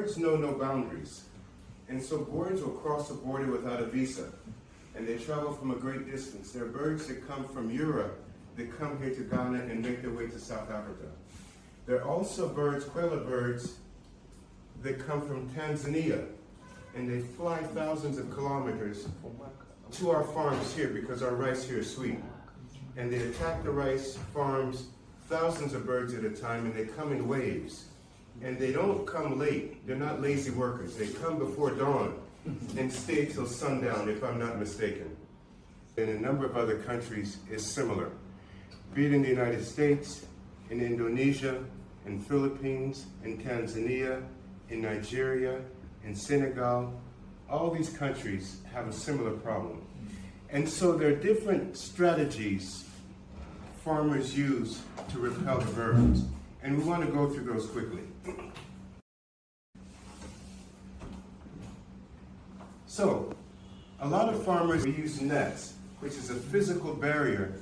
birds know no boundaries. And so birds will cross the border without a visa. And they travel from a great distance. There are birds that come from Europe that come here to Ghana and make their way to South Africa. There are also birds, quail birds, that come from Tanzania. And they fly thousands of kilometers to our farms here because our rice here is sweet. And they attack the rice farms, thousands of birds at a time, and they come in waves. And they don't come late. They're not lazy workers. They come before dawn and stay till sundown, if I'm not mistaken. In a number of other countries is similar. Be it in the United States, in Indonesia, in Philippines, in Tanzania, in Nigeria, in Senegal, all these countries have a similar problem. And so there are different strategies farmers use to repel the birds. And we want to go through those quickly. So, a lot of farmers use nets, which is a physical barrier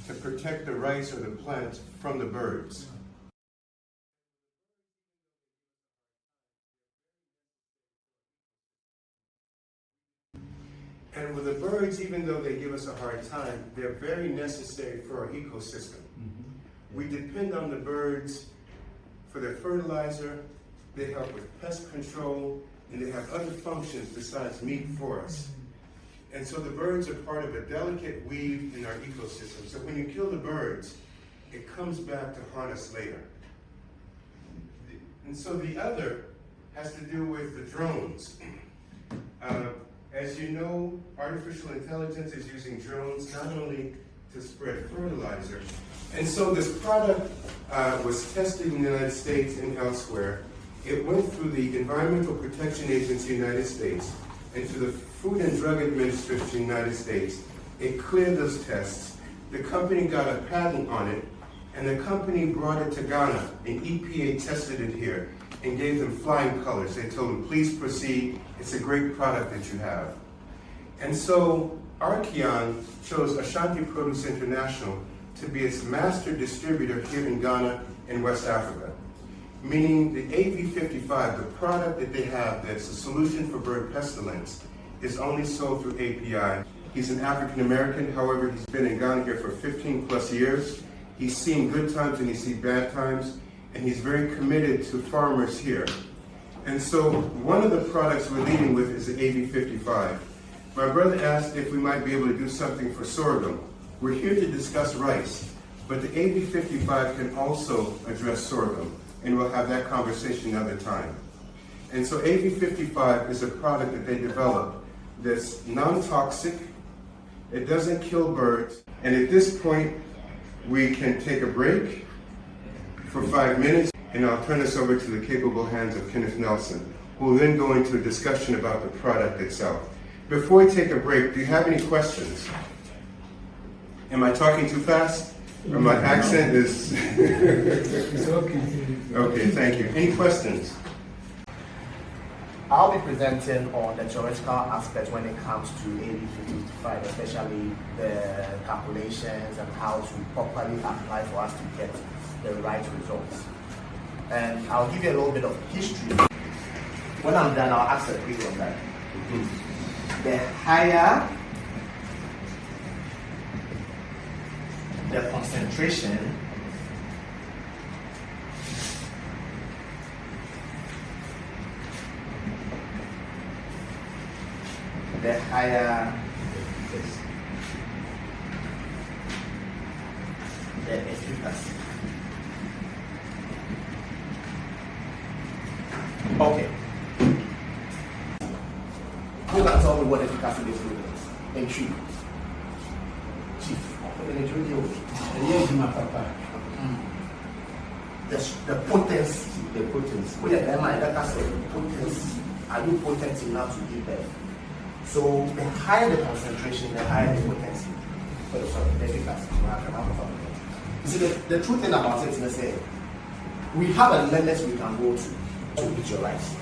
to protect the rice or the plant from the birds. And with the birds, even though they give us a hard time, they're very necessary for our ecosystem. We depend on the birds for their fertilizer, they help with pest control, and they have other functions besides meat for us. And so the birds are part of a delicate weave in our ecosystem. So when you kill the birds, it comes back to haunt us later. And so the other has to do with the drones. As you know, artificial intelligence is using drones not only to spread fertilizer. And so this product was tested in the United States and elsewhere. It went through the Environmental Protection Agency in the United States and to the Food and Drug Administration in the United States. It cleared those tests. The company got a patent on it, and the company brought it to Ghana, and EPA tested it here and gave them flying colors. They told them, please proceed. It's a great product that you have. And so Archeon chose Ashanti Produce International to be its master distributor here in Ghana and West Africa. Meaning the AV-55, the product that they have that's a solution for bird pestilence, is only sold through API. He's an African American, however, he's been in Ghana here for 15 plus years. He's seen good times and he's seen bad times, and he's very committed to farmers here. And so one of the products we're leading with is the AV-55. My brother asked if we might be able to do something for sorghum. We're here to discuss rice, but the AV-55 can also address sorghum, and we'll have that conversation another time. And so AV-55 is a product that they developed that's non-toxic, it doesn't kill birds, and at this point, we can take a break for 5 minutes, and I'll turn this over to the capable hands of Kenneth Nelson, who will then go into a discussion about the product itself. Before we take a break, do you have any questions? Am I talking too fast? Or my accent is... It's okay. Okay, thank you. Any questions? I'll be presenting on the theoretical aspect when it comes to AV-5055, especially the calculations and how to properly apply for us to get the right results. And I'll give you a little bit of history. When I'm done, I'll ask a quiz on that. The higher the concentration, the higher the efficacy. Okay. Who can tell me what efficacy this is? And Chief. The potency. The potency. Oh, yeah, like I said, the potency. Are you potent enough to give birth? So the higher the concentration, the higher the potency. Sorry, the efficacy. You see, the true thing about it is that we have a limit we can go to eat your rice.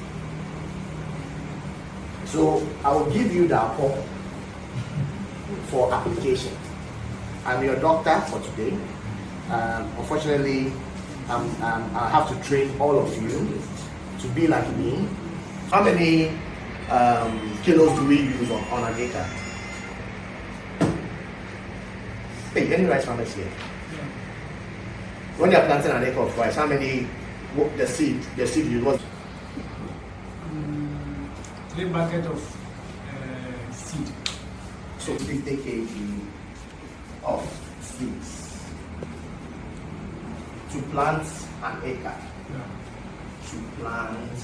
So I will give you the apple for application. I'm your doctor for today. Unfortunately, I have to train all of you to be like me How many kilos do we use on an acre? Hey, any rice farmers here? When you are planting an acre of rice, how many the seed you was? 3 buckets of seed. So 50 kg of seeds to plant an acre. Yeah. To plant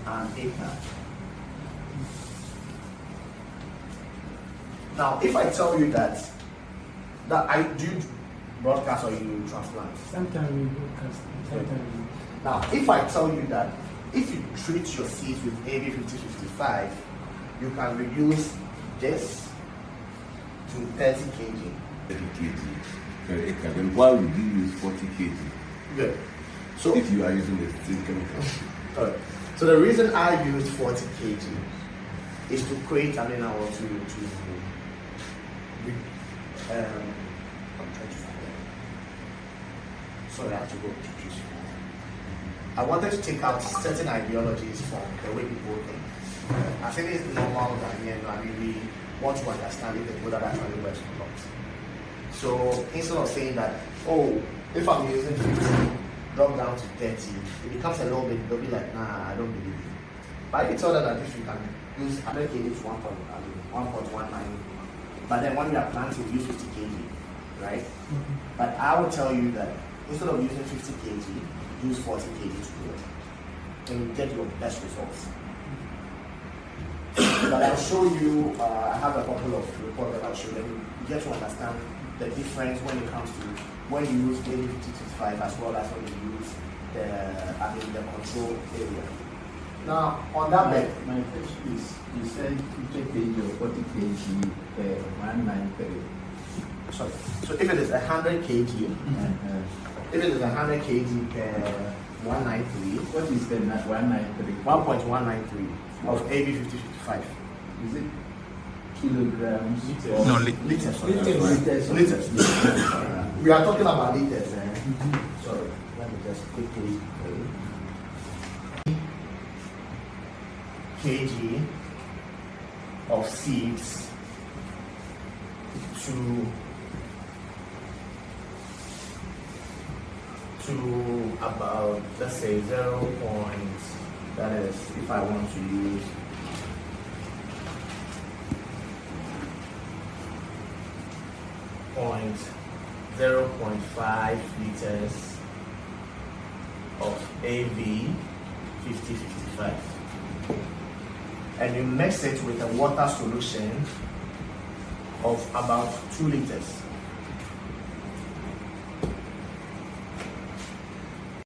an acre. Now, if I tell you that I do broadcast or you transplant. Sometimes we broadcast. Sometimes we... Now, if I tell you that if you treat your seeds with AV-5055, you can reduce this to 30 kg. 30 kg per acre. Then why would you use 40 kg? Good. So if you are using the same chemical. Alright. So the reason I use 40 kg is to create, I'm trying to find it. Sorry, I have to go to this. I wanted to take out certain ideologies from the way people think. I think it's normal that we want to understand if the product actually works or not. So instead of saying that, oh, if I'm using 50, drop down to 30, it becomes a little bit, they'll be like, nah, I don't believe you. But I can tell them that if you can use 100 kg to 1.19, but then when you are planting, use 50 kg, right? Mm-hmm. But I will tell you that instead of using 50 kg, use 40 kg to do it, and you get your best results. But I'll show you, I have a couple of reports that I'll show you. You get to understand the difference when it comes to when you use AV-5055 as well as when you use the control area. Now, on that bed, My question is, you said 50 kg or 40 kg per 193. sorry, so if it is 100 kg, if it is 100 kg per 193, What is the 193? 1.193 of AV-5055. Is it kilograms? No, Liters. sorry. Liters. Liters. We are talking about liters. Sorry, let me just quickly kg of seeds to about, let's say, 0. That is, if I want to use 0.5 liters of AV-5055, and you mix it with a water solution of about 2 liters.